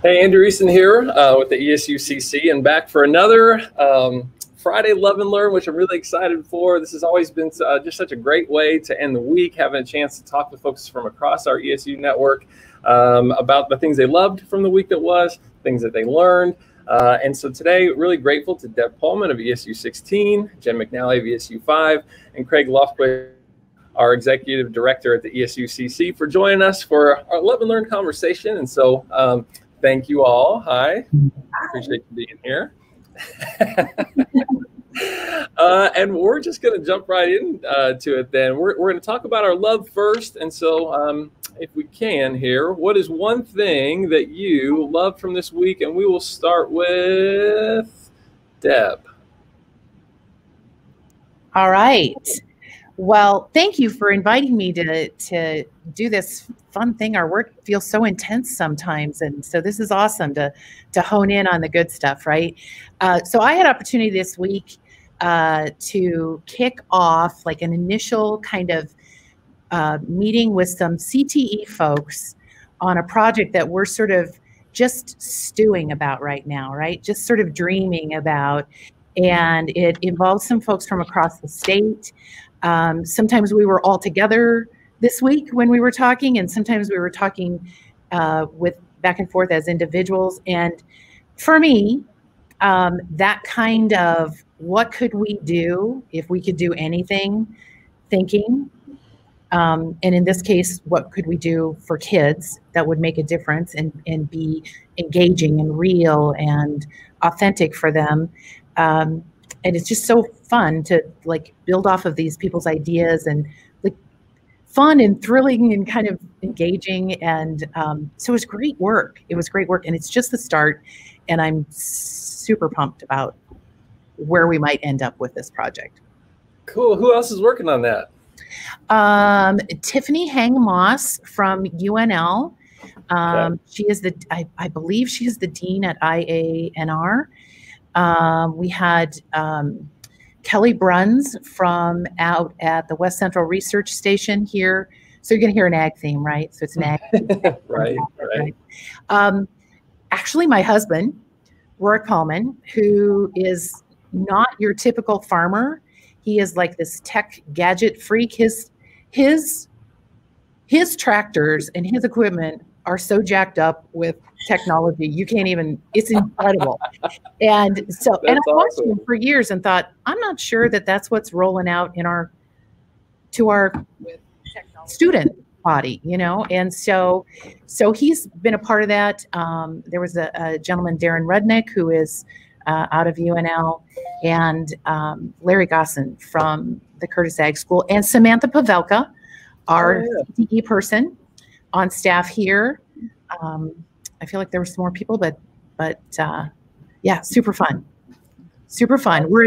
Hey, Andrew Easton here with the ESUCC and back for another Friday Love and Learn, which I'm really excited for. This has always been just such a great way to end the week, having a chance to talk with folks from across our ESU network about the things they loved from the week that was, things that they learned. And so today, really grateful to Deb Pullman of ESU 16, Jen McNally of ESU 5, and Craig Lofquist, our executive director at the ESUCC, for joining us for our Love and Learn conversation. And so thank you all. Hi. Appreciate you being here. And we're just going to jump right into it then. We're going to talk about our love first. And so if we can here, what is one thing that you loved from this week? And we will start with Deb. All right. Well, thank you for inviting me to do this fun thing. Our work feels so intense sometimes, and so this is awesome to hone in on the good stuff, right? So I had opportunity this week to kick off like an initial kind of meeting with some CTE folks on a project that we're sort of just stewing about right now, right? Just sort of dreaming about, and it involves some folks from across the state. Sometimes we were all together this week when we were talking, and sometimes we were talking with back and forth as individuals. And for me, that kind of what could we do if we could do anything thinking, and in this case, what could we do for kids that would make a difference and be engaging and real and authentic for them. And it's just so fun to like build off of these people's ideas, and like fun and thrilling and kind of engaging. And so it was great work. It was great work. And it's just the start. And I'm super pumped about where we might end up with this project. Cool. Who else is working on that? Tiffany Hang-Moss from UNL. Okay. She is I believe she is the dean at IANR. We had Kelly Bruns from out at the West Central Research Station here. So you're going to hear an ag theme, right? So it's an ag theme. Right. Actually, my husband, Roy Coleman, who is not your typical farmer. He is like this tech gadget freak. His tractors and his equipment are so jacked up with technology, you can't even, it's incredible. And so, and I watched him for years and thought, I'm not sure that that's what's rolling out in our student body, you know? And so he's been a part of that. There was a gentleman, Darren Rudnick, who is out of UNL, and Larry Gosson from the Curtis Ag School, and Samantha Pavelka, our CTE person on staff here. I feel like there were some more people, but yeah, super fun. We're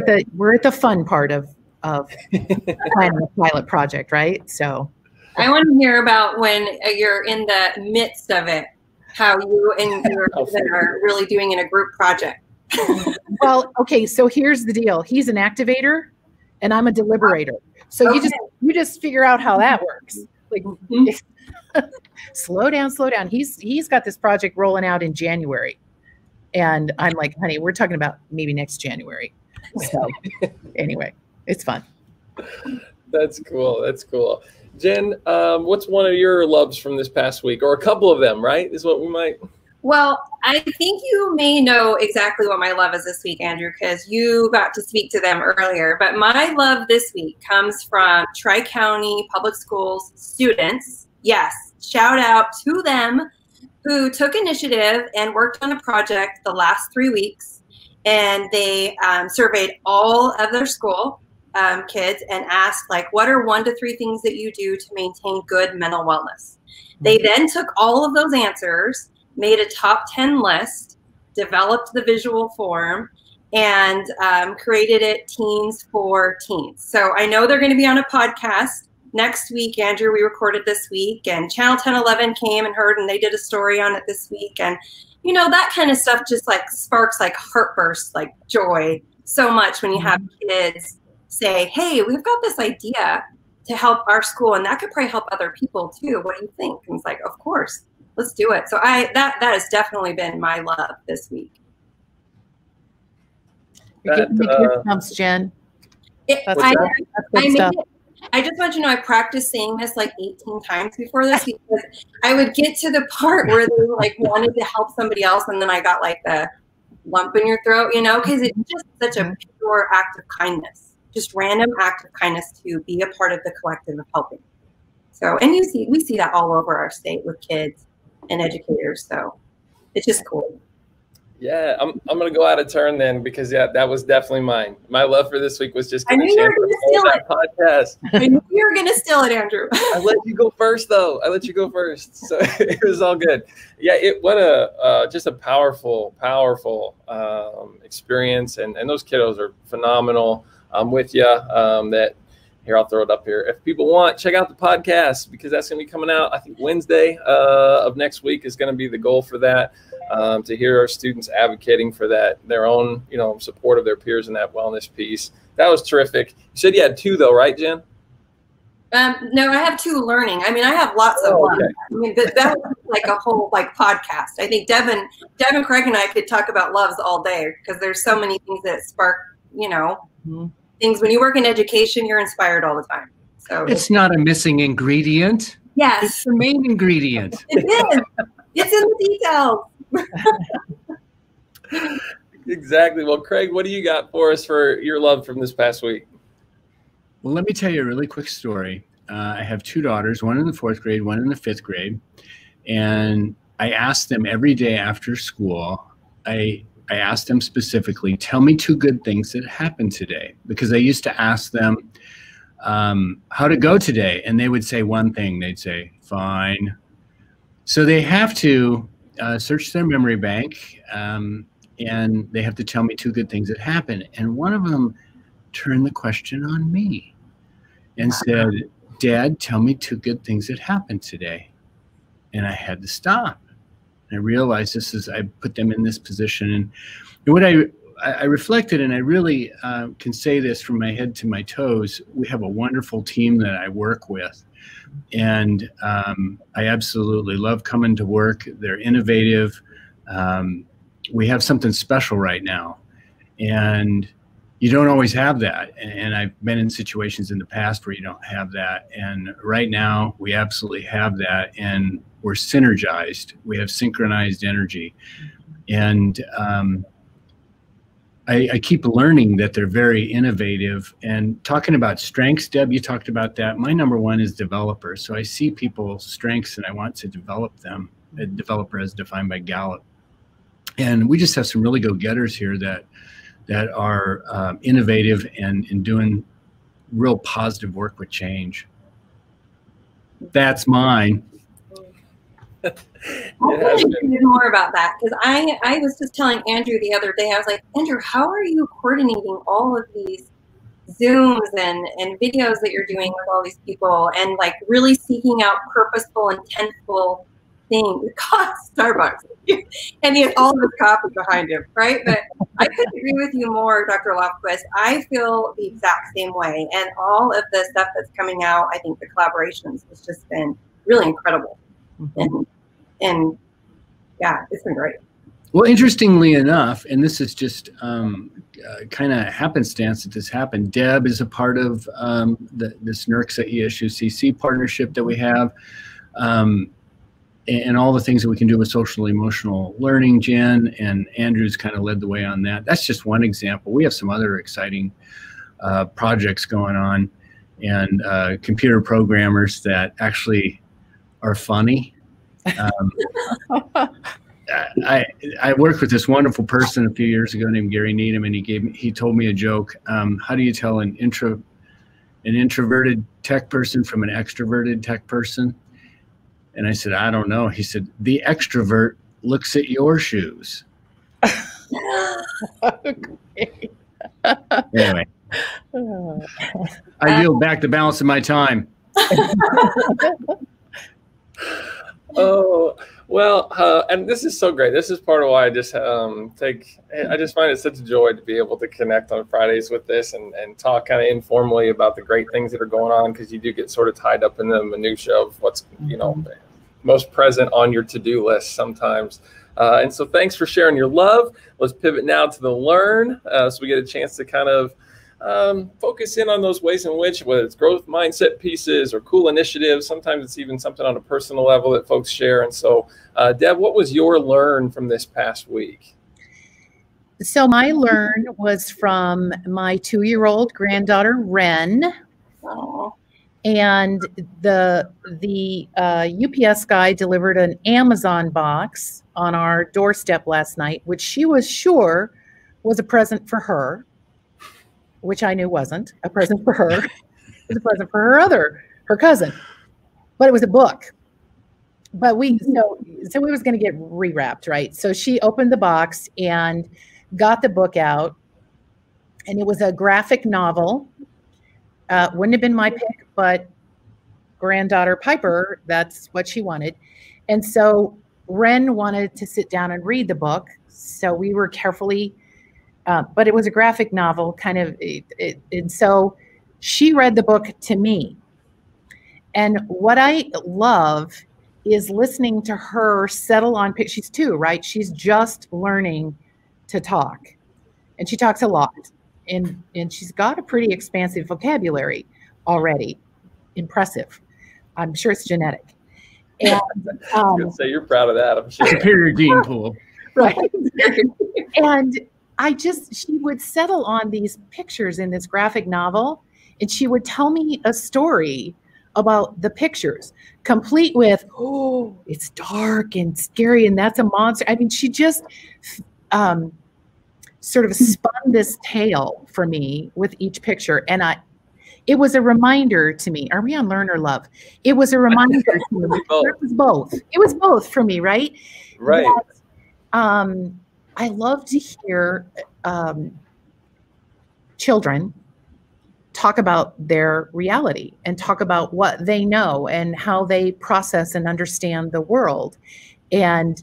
at the fun part of planning a pilot project, right? So I want to hear about when you're in the midst of it, how you and your husband are really doing in a group project. Well, okay, so here's the deal. He's an activator and I'm a deliberator. So you just figure out how that works. Like slow down. He's got this project rolling out in January. And I'm like, honey, we're talking about maybe next January. So anyway, it's fun. That's cool. Jen, what's one of your loves from this past week, or a couple of them, right? Is what we might. Well, I think you may know exactly what my love is this week, Andrew, because you got to speak to them earlier. But my love this week comes from Tri-County Public Schools students. Yes, shout out to them, who took initiative and worked on a project the last 3 weeks. And they surveyed all of their school kids and asked, like, what are 1 to 3 things that you do to maintain good mental wellness? They then took all of those answers, made a top 10 list, developed the visual form, and created it Teens for Teens. So I know they're going to be on a podcast next week. Andrew, we recorded this week, and Channel 1011 came and heard, and they did a story on it this week. And, you know, that kind of stuff just like sparks like heartbursts, like joy so much when you have kids say, hey, we've got this idea to help our school, and that could probably help other people too. What do you think? And it's like, of course. let's do it. So that has definitely been my love this week. You're getting me goosebumps, Jen. I just want you to know I practiced saying this like 18 times before this because I would get to the part where they like wanted to help somebody else, and then I got like the lump in your throat, you know, because it's just such a pure act of kindness, just random act of kindness to be a part of the collective of helping. So, and we see that all over our state with kids and educators. So it's just cool. Yeah, I'm going to go out of turn then because, that was definitely mine. My love for this week was just I knew you were going to steal it. Podcast. I knew you were going to steal it, Andrew. I let you go first, though. So it was all good. Yeah, what just a powerful experience. And those kiddos are phenomenal. I'm with you. Here, I'll throw it up here. If people want, check out the podcast because that's going to be coming out. I think Wednesday of next week is going to be the goal for that. To hear our students advocating for that, their own, support of their peers in that wellness piece. That was terrific. You said you had 2 though, right, Jen? No, I have 2 learning. I mean, I have lots of one. Okay. I mean, that was like a whole podcast. I think Devin, Craig, and I could talk about loves all day because there's so many things that spark, things. When you work in education, you're inspired all the time. So it's not a missing ingredient. Yes, it's the main ingredient. It is. It's in the details. Exactly. Well, Craig, what do you got for us for your love from this past week? Well, let me tell you a really quick story. I have 2 daughters, one in the 4th grade, one in the 5th grade. And I asked them every day after school, I asked them specifically, tell me 2 good things that happened today. Because I used to ask them how to go today. And they would say one thing. They'd say, fine. So they have to search their memory bank, and they have to tell me 2 good things that happened. And one of them turned the question on me and said, Dad, tell me 2 good things that happened today. And I had to stop. And I realized I put them in this position. And what I reflected, and I really can say this from my head to my toes, we have a wonderful team that I work with. And I absolutely love coming to work. They're innovative. We have something special right now. And you don't always have that. And I've been in situations in the past where you don't have that. And right now, we absolutely have that. And we're synergized. We have synchronized energy. And I keep learning that they're very innovative. And talking about strengths, Deb, you talked about that. My number 1 is developers. So I see people's strengths and I want to develop them. A developer as defined by Gallup. And we just have some really go-getters here that are innovative and doing real positive work with change. That's mine. I think more about that because I was just telling Andrew the other day, I was like, Andrew, how are you coordinating all of these Zooms and videos that you're doing with all these people and like really seeking out purposeful, intentful things? God, Starbucks. And he has all of his coffee behind him, right? But I could agree with you more, Dr. Lofquist. I feel the exact same way. And all of the stuff that's coming out, I think the collaborations has just been really incredible. And yeah, it's been great. Well, interestingly enough, and this is just kind of happenstance that this happened, Deb is a part of this NERCSA ESUCC partnership that we have, and all the things that we can do with social emotional learning. Jen and Andrew's kind of led the way on that. That's just one example. We have some other exciting projects going on, and computer programmers that actually are funny. I worked with this wonderful person a few years ago named Gary Needham, and he told me a joke. How do you tell an introverted tech person from an extroverted tech person? And I said, I don't know. He said, the extrovert looks at your shoes. Anyway, I yield back the balance of my time. Oh, well, and this is so great. This is part of why I just I just find it such a joy to be able to connect on Fridays with this and talk kind of informally about the great things that are going on, because you do get sort of tied up in the minutia of what's, most present on your to-do list sometimes. And so thanks for sharing your love. Let's pivot now to the learn, so we get a chance to kind of focus in on those ways in which, whether it's growth mindset pieces or cool initiatives, sometimes it's even something on a personal level that folks share. And so, Deb, what was your learn from this past week? So my learn was from my 2-year-old granddaughter, Wren. Oh. And the UPS guy delivered an Amazon box on our doorstep last night, which she was sure was a present for her, which I knew wasn't a present for her. It was a present for her cousin, but it was a book. But so it was going to get rewrapped, right? So she opened the box and got the book out, and it was a graphic novel. Wouldn't have been my pick, but granddaughter Piper, that's what she wanted. And so Wren wanted to sit down and read the book. So we were carefully, but it was a graphic novel kind of, and so she read the book to me. And what I love is listening to her settle on, she's 2, right? She's just learning to talk, and she talks a lot, and she's got a pretty expansive vocabulary already. Impressive. I'm sure it's genetic. And I was gonna say, you're proud of that, I'm sure. Superior gene pool. Right. And she would settle on these pictures in this graphic novel, and she would tell me a story about the pictures, complete with, oh, it's dark and scary, and that's a monster. I mean, she just sort of spun this tale for me with each picture. And it was a reminder to me. Are we on learn or love? It was a reminder to me. It was both. It was both for me, right? Right. That, I love to hear children talk about their reality and talk about what they know and how they process and understand the world. And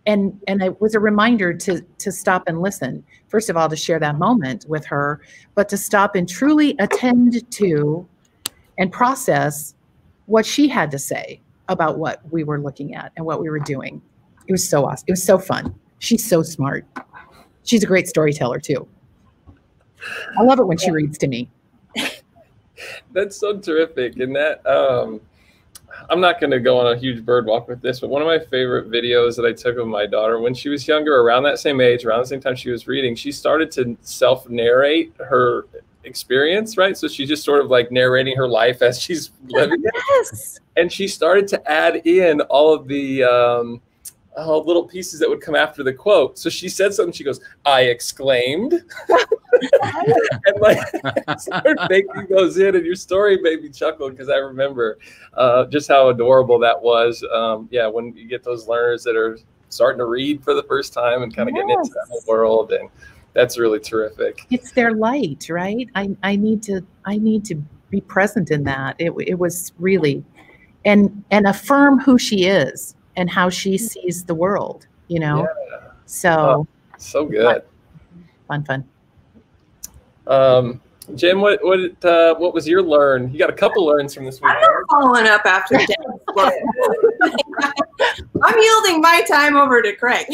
it was a reminder to stop and listen. First of all, to share that moment with her, but to stop and truly attend to and process what she had to say about what we were looking at and what we were doing. It was so awesome. It was so fun. She's so smart. She's a great storyteller too. I love it when she reads to me. That's so terrific. And that, I'm not going to go on a huge bird walk with this, but one of my favorite videos that I took of my daughter when she was younger, around that same age, around the same time she was reading, she started to self-narrate her experience, right? So she's just sort of like narrating her life as she's living it. Yes. And she started to add in all of the little pieces that would come after the quote. So she said something, she goes, "I exclaimed." And like started making those in, and your story made me chuckle because I remember just how adorable that was. Yeah, when you get those learners that are starting to read for the first time and kind of getting into that whole world, and that's really terrific. It's their light, right? I need to be present in that. It was really, and affirm who she is and how she sees the world, you know? Yeah. So good. Fun. Jim, what was your learn? You got a couple learns from this week. I'm not following up after Deb. I'm yielding my time over to Craig.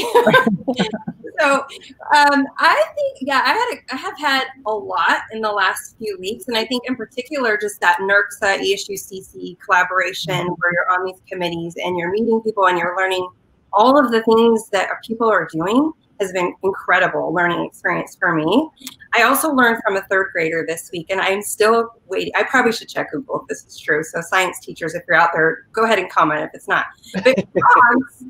So I think, I have had a lot in the last few weeks, and I think in particular just that NERCSA ESUCC collaboration where you're on these committees and you're meeting people and you're learning all of the things that people are doing has been incredible learning experience for me. I also learned from a 3rd grader this week, and I'm still waiting. I probably should check Google if this is true. So science teachers, if you're out there, go ahead and comment if it's not. But frogs,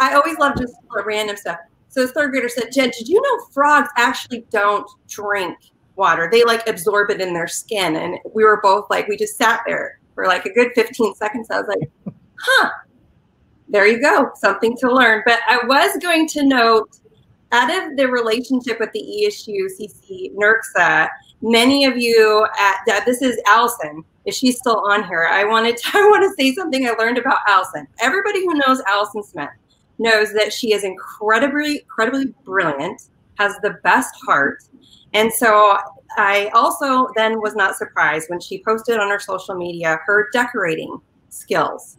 I always love just random stuff. So this 3rd grader said, "Jen, did you know frogs actually don't drink water? They like absorb it in their skin." And we were both like, we just sat there for like a good 15 seconds. I was like, huh, there you go. Something to learn. But I was going to note, out of the relationship with the ESUCC NERCSA, many of you this is Allison. If she's still on here, I want to say something I learned about Allison. Everybody who knows Allison Smith knows that she is incredibly brilliant, has the best heart. And so I also then was not surprised when she posted on her social media her decorating skills.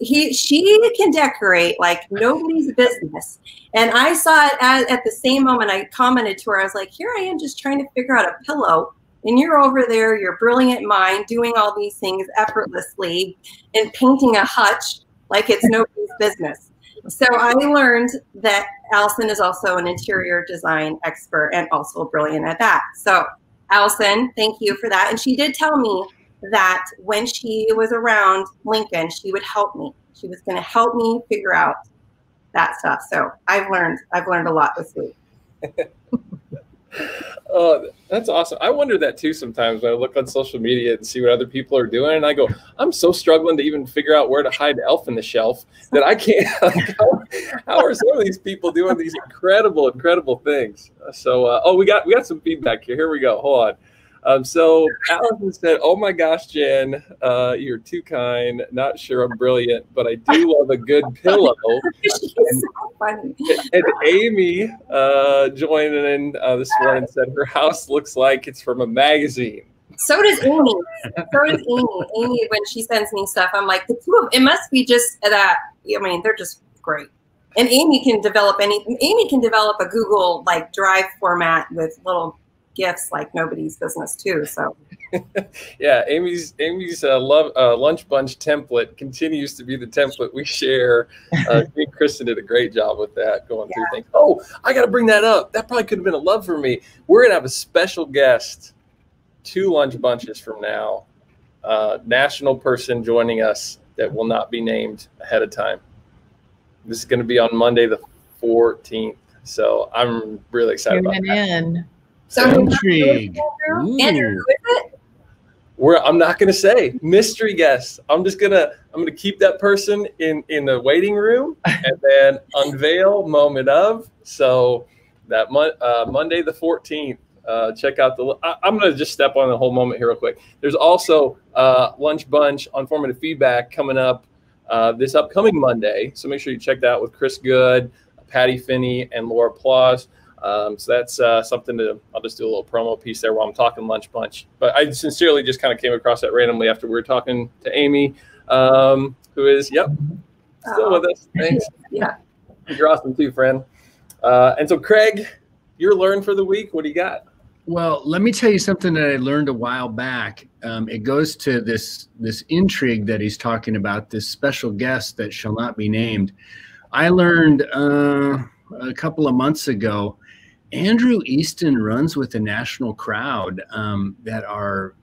she can decorate like nobody's business. And I saw it at the same moment. I commented to her, I was like, here I am just trying to figure out a pillow. And you're over there, your brilliant mind, doing all these things effortlessly and painting a hutch like it's nobody's business. So I learned that Allison is also an interior design expert and also brilliant at that. So Allison, thank you for that. And she did tell me that when she was around Lincoln, she would help me. She was going to help me figure out that stuff. So I've learned a lot this week. Oh, that's awesome. I wonder that too sometimes when I look on social media and see what other people are doing. And I go, I'm so struggling to even figure out where to hide Elf in the Shelf that I can't. Like, how are some of these people doing these incredible things? So, we got some feedback here. Here we go. Hold on. So Allison said, oh my gosh, Jen, you're too kind. Not sure I'm brilliant, but I do love a good pillow. She's so funny. And Amy joined in this morning and said her house looks like it's from a magazine. So does Amy. Amy, when she sends me stuff, I'm like, the two of it must be just that. I mean, they're just great. And Amy can develop a Google like Drive format with little gifts like nobody's business too. So yeah, Amy's lunch bunch template continues to be the template we share. Me and Kristen did a great job with that, going through things. Oh, I got to bring that up. That probably could have been a love for me. We're gonna have a special guest 2 lunch bunches from now. National person joining us that will not be named ahead of time. This is going to be on Monday the 14th. So I'm really excited about that. So intrigue. Andrew, who is it? I'm not gonna say mystery guest. I'm gonna keep that person in the waiting room and then unveil moment of. So that Monday the 14th. Check out I'm gonna just step on the whole moment here real quick. There's also lunch bunch on formative feedback coming up this upcoming Monday. So make sure you check that out with Chris Good, Patty Finney, and Laura Plaus. So that's something I'll just do a little promo piece there while I'm talking lunch bunch. But I sincerely just kind of came across that randomly after we were talking to Amy, who is, still with us. Thanks. Yeah. You're awesome too, friend. And so Craig, your learn for the week. What do you got? Well, let me tell you something that I learned a while back. It goes to this intrigue that he's talking about, this special guest that shall not be named. I learned a couple of months ago, Andrew Easton runs with a national crowd that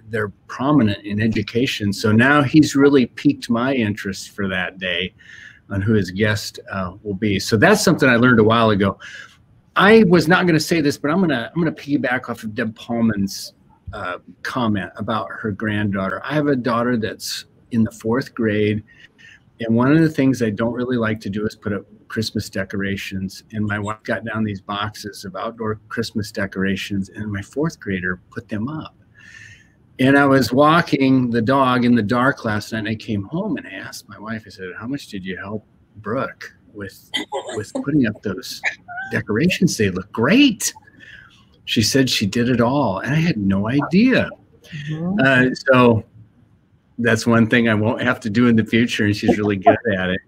they're prominent in education. So now he's really piqued my interest for that day on who his guest will be. So that's something I learned a while ago. I was not going to say this, but I'm gonna piggyback off of Deb Paulman's comment about her granddaughter. I have a daughter that's in the 4th grade, and one of the things I don't really like to do is put up Christmas decorations. And my wife got down these boxes of outdoor Christmas decorations, and my 4th grader put them up. And I was walking the dog in the dark last night, and I came home and I asked my wife, I said, how much did you help Brooke with putting up those decorations? They look great. She said she did it all, and I had no idea. So that's one thing I won't have to do in the future, and she's really good at it.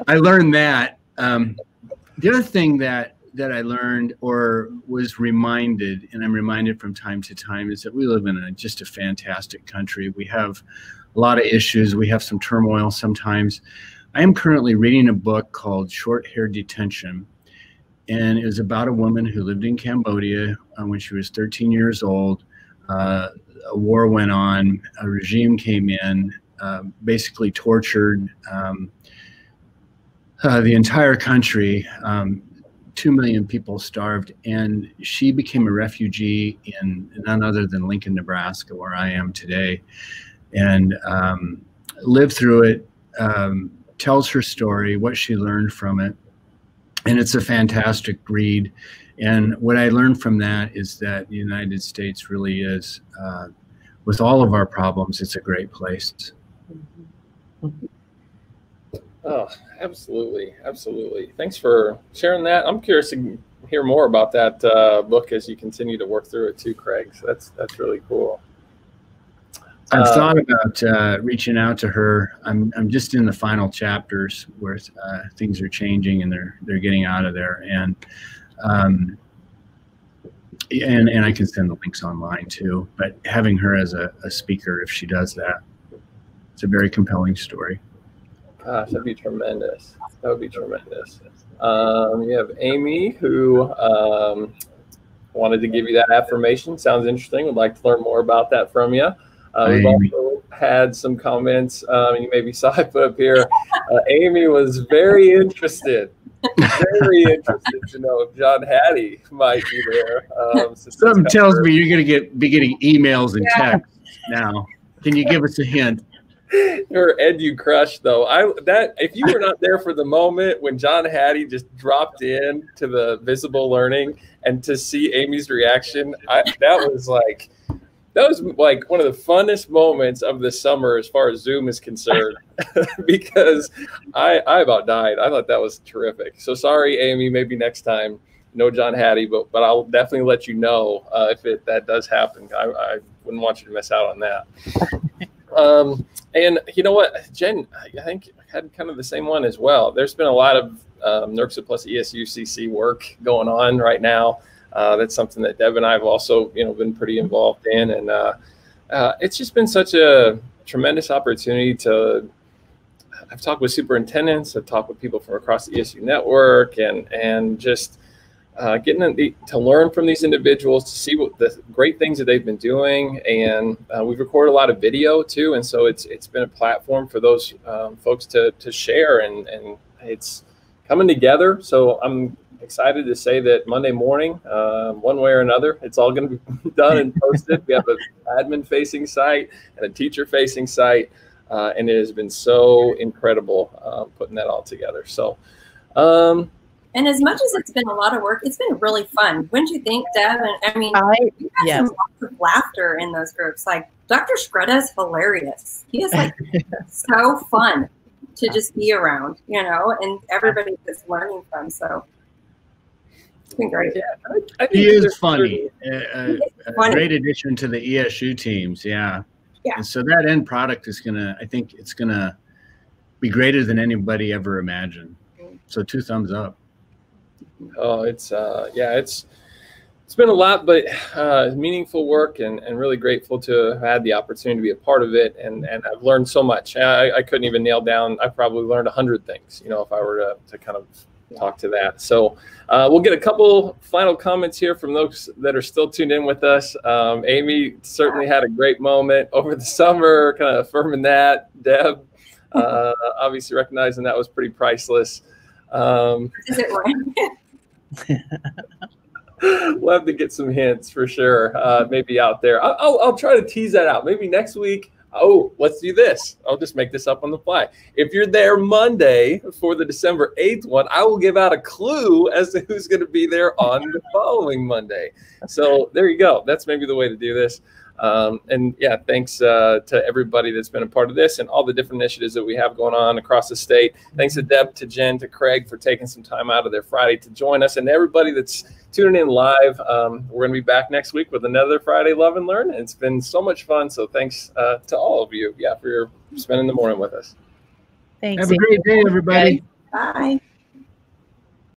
I learned that. The other thing that I learned or was reminded, and I'm reminded from time to time, is that we live in just a fantastic country. We have a lot of issues. We have some turmoil sometimes. I am currently reading a book called Short Hair Detention, and it was about a woman who lived in Cambodia when she was 13 years old. A war went on, a regime came in, basically tortured the entire country. 2 million people starved, and she became a refugee in none other than Lincoln, Nebraska, where I am today, and lived through it, tells her story, what she learned from it, and it's a fantastic read. And what I learned from that is that the United States really is, with all of our problems, it's a great place. Oh, absolutely. Absolutely. Thanks for sharing that. I'm curious to hear more about that book as you continue to work through it too, Craig. So that's really cool. I've thought about reaching out to her. I'm just in the final chapters where things are changing and they're getting out of there, and I can send the links online too. But having her as a speaker, if she does that, it's a very compelling story. Gosh, that'd be tremendous. That would be tremendous. You have Amy who wanted to give you that affirmation. Sounds interesting. Would like to learn more about that from you. We've also had some comments. You maybe saw I put up here. Amy was very interested to know if John Hattie might be there. Something tells me you're going to be getting emails and texts now. Can you give us a hint? Your Edu crush, though. If you were not there for the moment when John Hattie just dropped in to the Visible Learning and to see Amy's reaction, that was like one of the funnest moments of the summer as far as Zoom is concerned, because I about died. I thought that was terrific. So sorry, Amy. Maybe next time, no John Hattie, but I'll definitely let you know if that does happen. I wouldn't want you to miss out on that. And you know what, Jen, I think I had kind of the same one as well. There's been a lot of NERCSA plus ESUCC work going on right now. That's something that Deb and I have also, been pretty involved in, and it's just been such a tremendous opportunity I've talked with superintendents, I've talked with people from across the ESU network, and just getting to learn from these individuals, to see what the great things that they've been doing. And we've recorded a lot of video too. And so it's been a platform for those folks to share, and it's coming together. So I'm excited to say that Monday morning, one way or another, it's all going to be done and posted. We have an admin facing site and a teacher facing site. And it has been so incredible putting that all together. So, and as much as it's been a lot of work, it's been really fun. Wouldn't you think, Deb? And I mean, you had some lots of laughter in those groups. Like Dr. Shkreta is hilarious. He is like so fun to just be around, and everybody that's learning from. So it's been great. Yeah, he is funny. A great addition to the ESU teams. Yeah. And so that end product is I think it's gonna be greater than anybody ever imagined. So 2 thumbs up. Oh, it's been a lot, but meaningful work, and really grateful to have had the opportunity to be a part of it. And I've learned so much. I couldn't even nail down. I probably learned 100 things, if I were to kind of talk to that. So we'll get a couple final comments here from those that are still tuned in with us. Amy certainly had a great moment over the summer, kind of affirming that. Deb, obviously recognizing that was pretty priceless. Is it right? We'll have to get some hints for sure. Maybe out there. I'll try to tease that out. Maybe next week. Oh, let's do this. I'll just make this up on the fly. If you're there Monday for the December 8th one, I will give out a clue as to who's going to be there on the following Monday. So there you go. That's maybe the way to do this. And yeah, thanks to everybody that's been a part of this and all the different initiatives that we have going on across the state. Thanks to Deb, to Jen, to Craig for taking some time out of their Friday to join us, and to everybody that's tuning in live. We're going to be back next week with another Friday Love and Learn. It's been so much fun. So thanks to all of you, for spending the morning with us. Thanks. Have a great day, everybody. Bye.